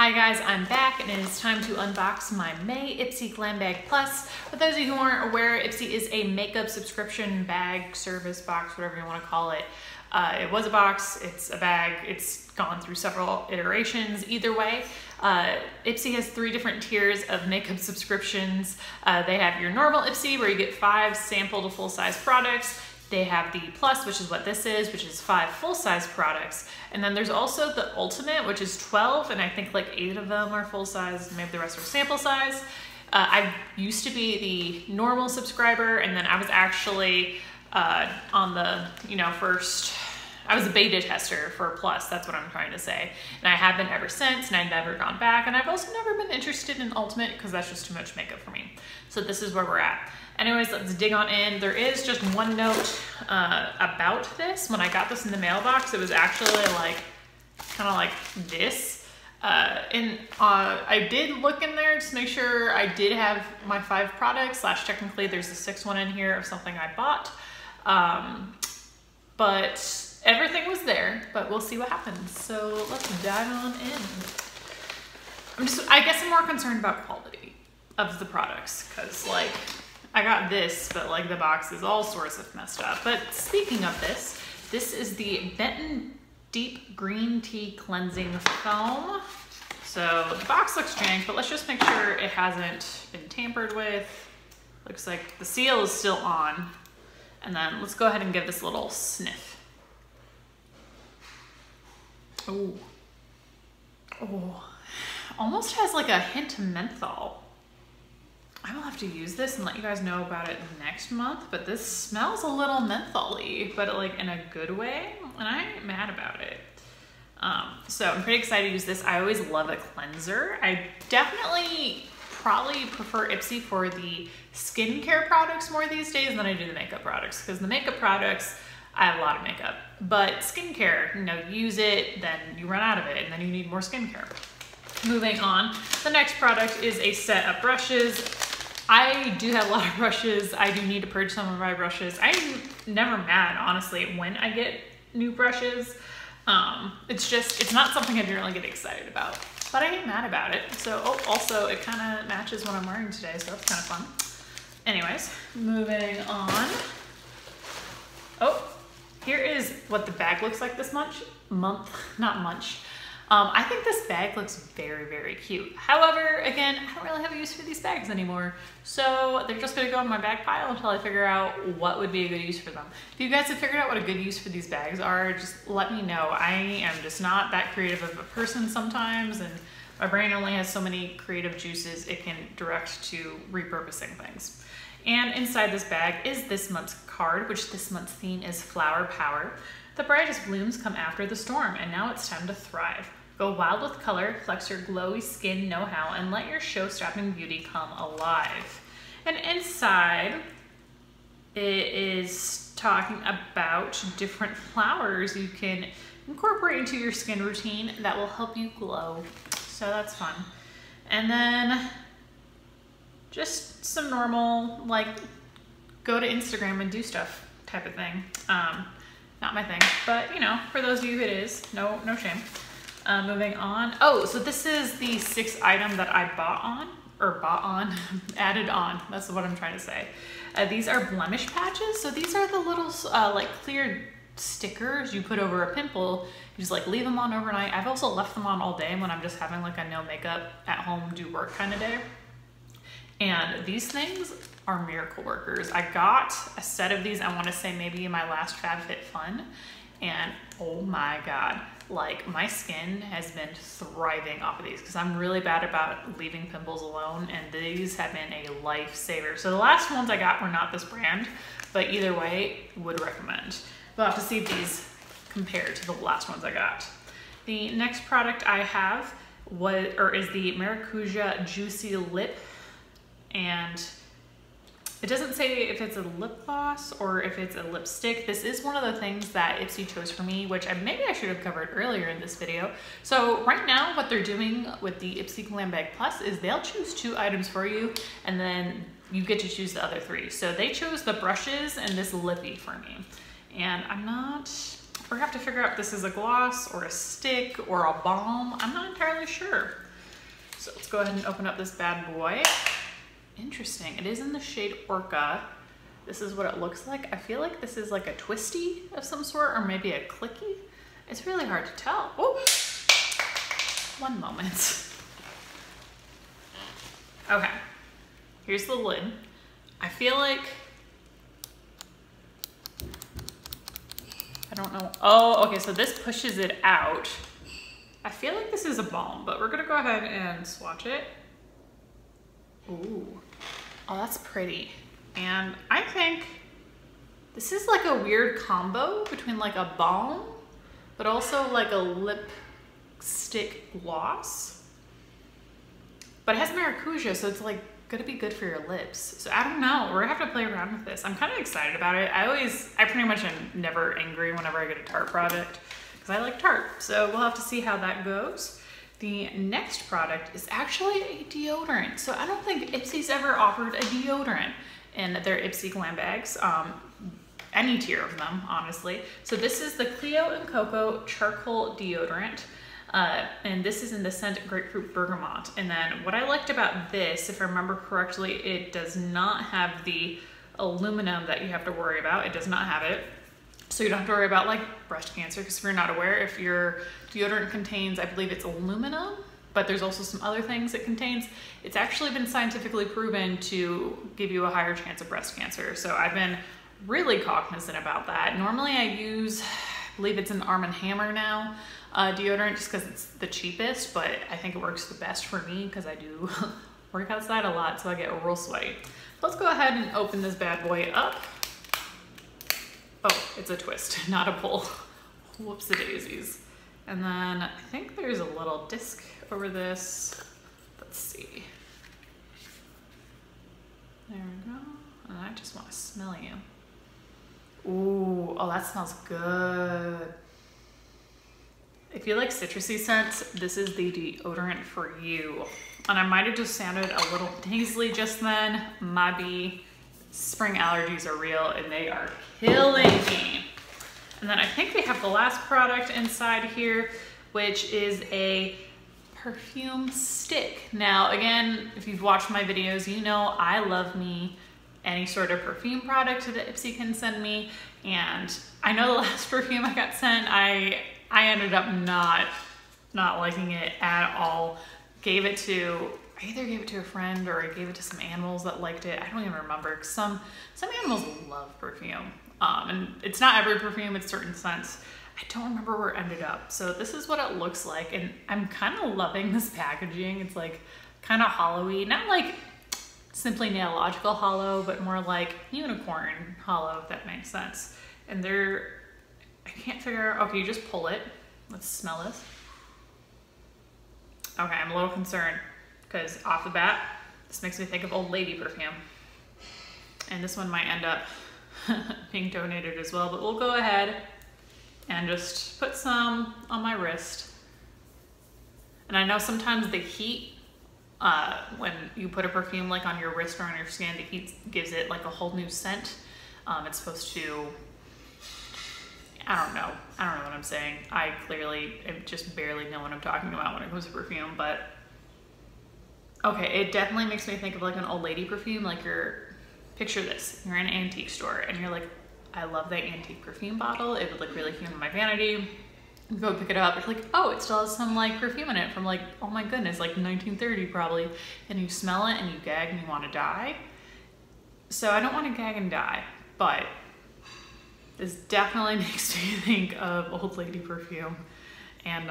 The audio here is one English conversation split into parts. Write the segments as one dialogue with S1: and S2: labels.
S1: Hi guys, I'm back and it is time to unbox my May Ipsy Glam Bag Plus. For those of you who aren't aware, Ipsy is a makeup subscription bag, service box, whatever you want to call it. It was a box, it's a bag, it's gone through several iterations. Either way, Ipsy has 3 different tiers of makeup subscriptions. They have your normal Ipsy where you get 5 sample to full-size products. They have the Plus, which is what this is, which is 5 full-size products. And then there's also the Ultimate, which is 12, and I think like 8 of them are full-size, maybe the rest are sample size. I used to be the normal subscriber, and then I was actually on the, I was a beta tester for Plus, that's what I'm trying to say. And I have been ever since, and I've never gone back, and I've also never been interested in Ultimate because that's just too much makeup for me. So this is where we're at. Anyways, let's dig on in. There is just one note about this. When I got this in the mailbox, it was actually kind of like this. I did look in there just to make sure I did have my 5 products, technically there's a 6th one in here of something I bought. But everything was there, but we'll see what happens. So let's dive on in. I guess I'm more concerned about quality of the products because I got this, but the box is all sorts of messed up. But speaking of this, this is the Benton Deep Green Tea Cleansing Foam. So the box looks jank, but let's just make sure it hasn't been tampered with. Looks like the seal is still on. And then let's go ahead and give this a little sniff. Oh, almost has a hint of menthol. I will have to use this and let you guys know about it next month, but this smells a little menthol-y, but in a good way, and I ain't mad about it. So I'm pretty excited to use this. I always love a cleanser. I definitely probably prefer Ipsy for the skincare products more these days than I do the makeup products, because the makeup products, I have a lot of makeup, but skincare, use it, then you run out of it, and then you need more skincare. Moving on, the next product is a set of brushes. I do have a lot of brushes. I do need to purge some of my brushes. I'm never mad, honestly, when I get new brushes. It's not something I generally get excited about, but I ain't mad about it. So, also it kind of matches what I'm wearing today, so that's kind of fun. Anyways, moving on. Here is what the bag looks like this month, not munch. I think this bag looks very, very cute. However, again, I don't really have a use for these bags anymore. So they're just gonna go in my bag pile until I figure out what would be a good use for them. If you guys have figured out what a good use for these bags are, just let me know. I am just not that creative of a person sometimes, and my brain only has so many creative juices it can direct to repurposing things. And inside this bag is this month's card, which this month's theme is Flower Power. The brightest blooms come after the storm, and now it's time to thrive. Go wild with color, flex your glowy skin know-how, and let your show-stopping beauty come alive. And inside, it is talking about different flowers you can incorporate into your skin routine that will help you glow. So that's fun. And then just some normal, go to Instagram and do stuff type of thing. Not my thing, but for those of you it is, no shame. Moving on. So this is the 6th item that I added on. That's what I'm trying to say. These are Blemish Patches. So these are the little clear stickers you put over a pimple. You just leave them on overnight. I've also left them on all day when I'm just having a no makeup at home do work kind of day. And these things are miracle workers. I got a set of these, I want to say maybe in my last FabFitFun, and oh my God, my skin has been thriving off of these because I'm really bad about leaving pimples alone, and these have been a lifesaver. So the last ones I got were not this brand, but either way, would recommend. We'll have to see if these compare to the last ones I got. The next product I have is the Maracuja Juicy Lip, and it doesn't say if it's a lip gloss or if it's a lipstick. This is one of the things that Ipsy chose for me, which maybe I should have covered earlier in this video. So right now, what they're doing with the Ipsy Glam Bag Plus is they'll choose 2 items for you, and then you get to choose the other 3. So they chose the brushes and this lippy for me. And we're gonna have to figure out if this is a gloss or a stick or a balm. I'm not entirely sure. So let's go ahead and open up this bad boy. Interesting, it is in the shade Orca. This is what it looks like. I feel like this is like a twisty of some sort, or maybe a clicky. It's really hard to tell. Oh, one moment. Okay, here's the lid. I feel like, I don't know. Oh, okay, so this pushes it out. I feel like this is a balm, but we're gonna go ahead and swatch it. Ooh, oh, that's pretty. And I think this is like a weird combo between like a balm, but also like a lipstick gloss. But it has maracuja, so it's like gonna be good for your lips. So I don't know, we're gonna have to play around with this. I'm kind of excited about it. I pretty much am never angry whenever I get a Tarte product because I like Tarte. So we'll have to see how that goes. The next product is actually a deodorant. So I don't think Ipsy's ever offered a deodorant in their Ipsy Glam bags. Any tier of them, honestly. So this is the Clio and Cocoa Charcoal Deodorant. And this is in the scent Grapefruit Bergamot. And then what I liked about this, if I remember correctly, it does not have the aluminum that you have to worry about. It does not have it. So you don't have to worry about like breast cancer, because if you're not aware, if your deodorant contains, I believe it's aluminum, but there's also some other things it contains. It's actually been scientifically proven to give you a higher chance of breast cancer. So I've been really cognizant about that. Normally I use, I believe it's an Arm & Hammer now, deodorant, just because it's the cheapest, but I think it works the best for me because I do work outside a lot, so I get real sweaty. Let's go ahead and open this bad boy up. Oh, it's a twist, not a pull. Whoops-a-daisies. And then I think there's a little disc over this. Let's see. There we go. And I just want to smell you. Ooh, oh, that smells good. If you like citrusy scents, this is the deodorant for you. And I might have just sounded a little nasally just then. My spring allergies are real and they are killing me. And then I think we have the last product inside here, which is a perfume stick. Now, again, if you've watched my videos, you know I love me any sort of perfume product that Ipsy can send me. And I know the last perfume I got sent, I ended up not liking it at all. I either gave it to a friend or I gave it to some animals that liked it. I don't even remember. Some animals love perfume. And it's not every perfume, it's certain scents. I don't remember where it ended up. So this is what it looks like. And I'm kind of loving this packaging. It's like kind of hollowy, not like simply nailogical hollow, but more like unicorn hollow, if that makes sense. And I can't figure out, okay, you just pull it. Let's smell this. Okay, I'm a little concerned because off the bat, this makes me think of old lady perfume. And this one might end up being donated as well, but we'll go ahead and just put some on my wrist. And I know sometimes the heat, when you put a perfume like on your wrist or on your skin, the heat gives it like a whole new scent. It's supposed to, I don't know what I'm saying. I clearly just barely know what I'm talking about when it comes to perfume, but okay, it definitely makes me think of like an old lady perfume. Like picture this, you're in an antique store and you're like, I love that antique perfume bottle. It would look really cute in my vanity. You go pick it up, it's like, oh, it still has some like perfume in it from like, oh my goodness, like 1930 probably. And you smell it and you gag and you want to die. So I don't want to gag and die, but this definitely makes me think of old lady perfume. And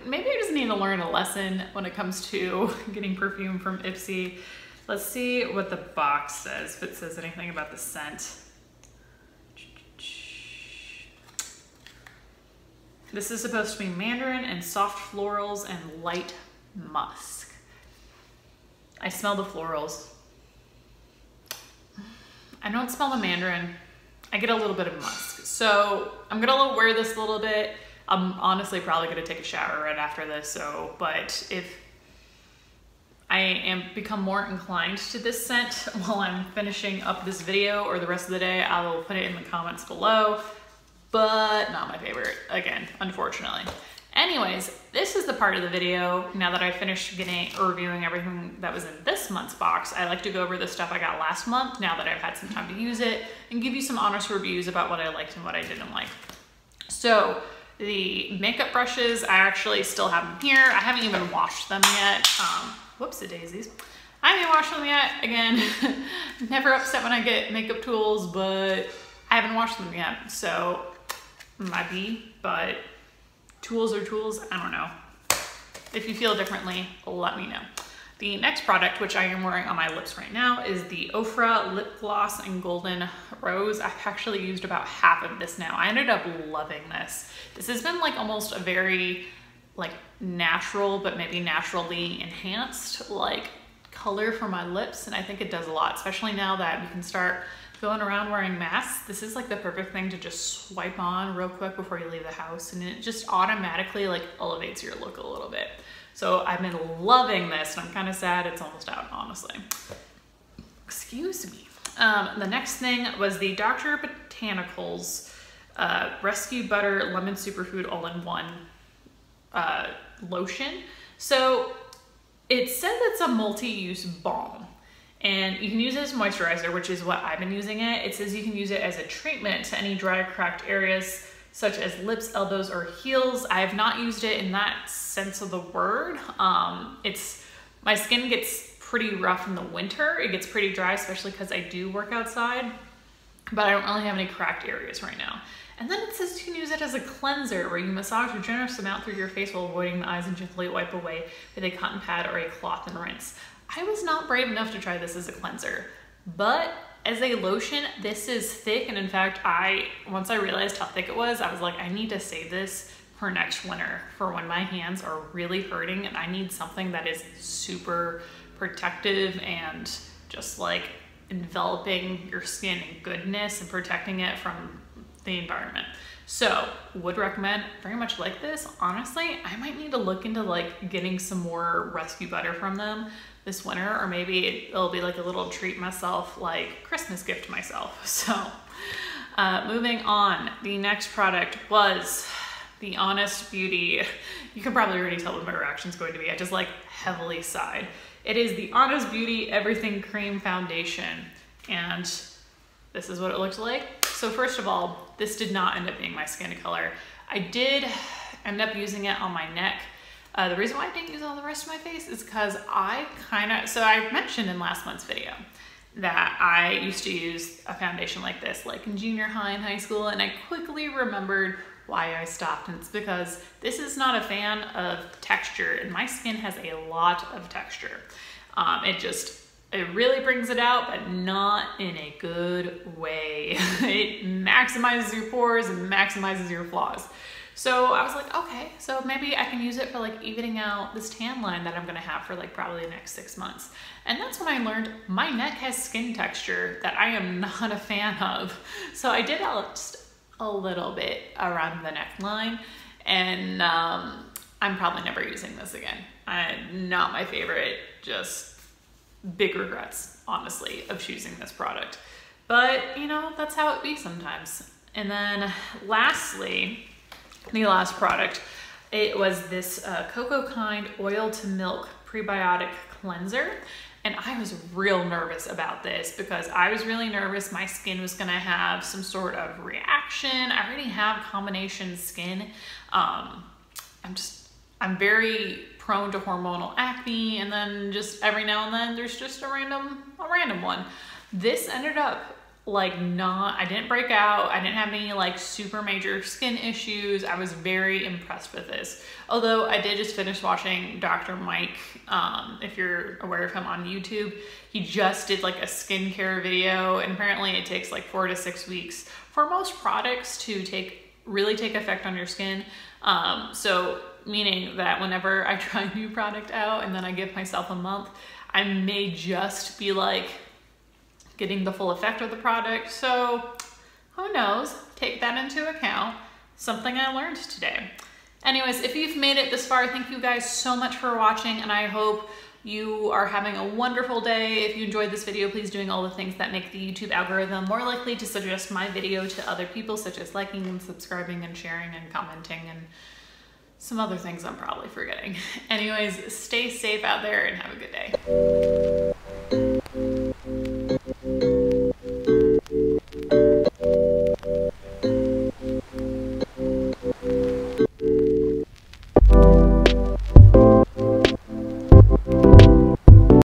S1: maybe I just need to learn a lesson when it comes to getting perfume from Ipsy. Let's see what the box says, if it says anything about the scent. This is supposed to be mandarin and soft florals and light musk. I smell the florals. I don't smell the mandarin. I get a little bit of musk. So I'm gonna wear this a little bit. I'm honestly probably gonna take a shower right after this, but if I become more inclined to this scent while I'm finishing up this video or the rest of the day, I will put it in the comments below, but not my favorite, again, unfortunately. Anyways, this is the part of the video, now that I finished reviewing everything that was in this month's box, I like to go over the stuff I got last month, now that I've had some time to use it, and give you some honest reviews about what I liked and what I didn't like. So, the makeup brushes, I actually still have them here. I haven't even washed them yet. Whoopsie-daisies. I haven't washed them yet. Again, never upset when I get makeup tools, but I haven't washed them yet. So, might be, but tools are tools, I don't know. If you feel differently, let me know. The next product, which I am wearing on my lips right now, is the Ofra Lip Gloss in Golden Rose. I've actually used about half of this now. I ended up loving this. This has been like almost a very like natural, but maybe naturally enhanced like color for my lips, and I think it does a lot, especially now that we can start going around wearing masks. This is like the perfect thing to just swipe on real quick before you leave the house, and it just automatically like elevates your look a little bit. So I've been loving this, and I'm kind of sad it's almost out, honestly. Excuse me. The next thing was the Dr. Botanicals Rescue Butter Lemon Superfood All-in-One lotion. So it says it's a multi-use balm. And you can use it as moisturizer, which is what I've been using it. It says you can use it as a treatment to any dry, cracked areas, such as lips, elbows, or heels. I have not used it in that sense of the word. My skin gets pretty rough in the winter. It gets pretty dry, especially because I do work outside, but I don't really have any cracked areas right now. And then it says you can use it as a cleanser, where you massage a generous amount through your face while avoiding the eyes and gently wipe away with a cotton pad or a cloth and rinse. I was not brave enough to try this as a cleanser, but as a lotion, this is thick. And in fact, once I realized how thick it was, I was like, I need to save this for next winter, for when my hands are really hurting and I need something that is super protective and just like enveloping your skin in goodness and protecting it from the environment. So would recommend, very much like this. Honestly, I might need to look into like getting some more rescue butter from them this winter, or maybe it'll be like a little treat myself, like Christmas gift to myself. So moving on, the next product was the Honest Beauty. You can probably already tell what my reaction's going to be. I just like heavily sighed. It is the Honest Beauty Everything Cream Foundation, and this is what it looks like. So first of all, this did not end up being my skin color. I did end up using it on my neck. The reason why I didn't use it on the rest of my face is because so I mentioned in last month's video that I used to use a foundation like this, like in junior high and high school, and I quickly remembered why I stopped, and it's because this is not a fan of texture, and my skin has a lot of texture. It really brings it out, but not in a good way. It maximizes your pores and maximizes your flaws. So I was like, okay, so maybe I can use it for like evening out this tan line that I'm gonna have for like probably the next 6 months. And that's when I learned my neck has skin texture that I am not a fan of. So I did just a little bit around the neckline, and I'm probably never using this again. Not my favorite, just big regrets, honestly, of choosing this product. But, you know, that's how it be sometimes. And then lastly, the last product, it was this Cocoa Kind Oil to Milk Prebiotic Cleanser. And I was real nervous about this because I was really nervous my skin was gonna have some sort of reaction. I already have combination skin. I'm very prone to hormonal acne, and then just every now and then there's just a random one. This ended up like I didn't break out. I didn't have any like super major skin issues. I was very impressed with this. Although I did just finish watching Dr. Mike, if you're aware of him on YouTube. He just did like a skincare video, and apparently it takes like 4 to 6 weeks for most products to really take effect on your skin. So meaning that whenever I try a new product out and then I give myself a month, I may just be like getting the full effect of the product. So who knows? Take that into account. Something I learned today. Anyways, if you've made it this far, thank you guys so much for watching, and I hope you are having a wonderful day. If you enjoyed this video, please doing all the things that make the YouTube algorithm more likely to suggest my video to other people, such as liking and subscribing and sharing and commenting and some other things I'm probably forgetting. Anyways, stay safe out there and have a good day.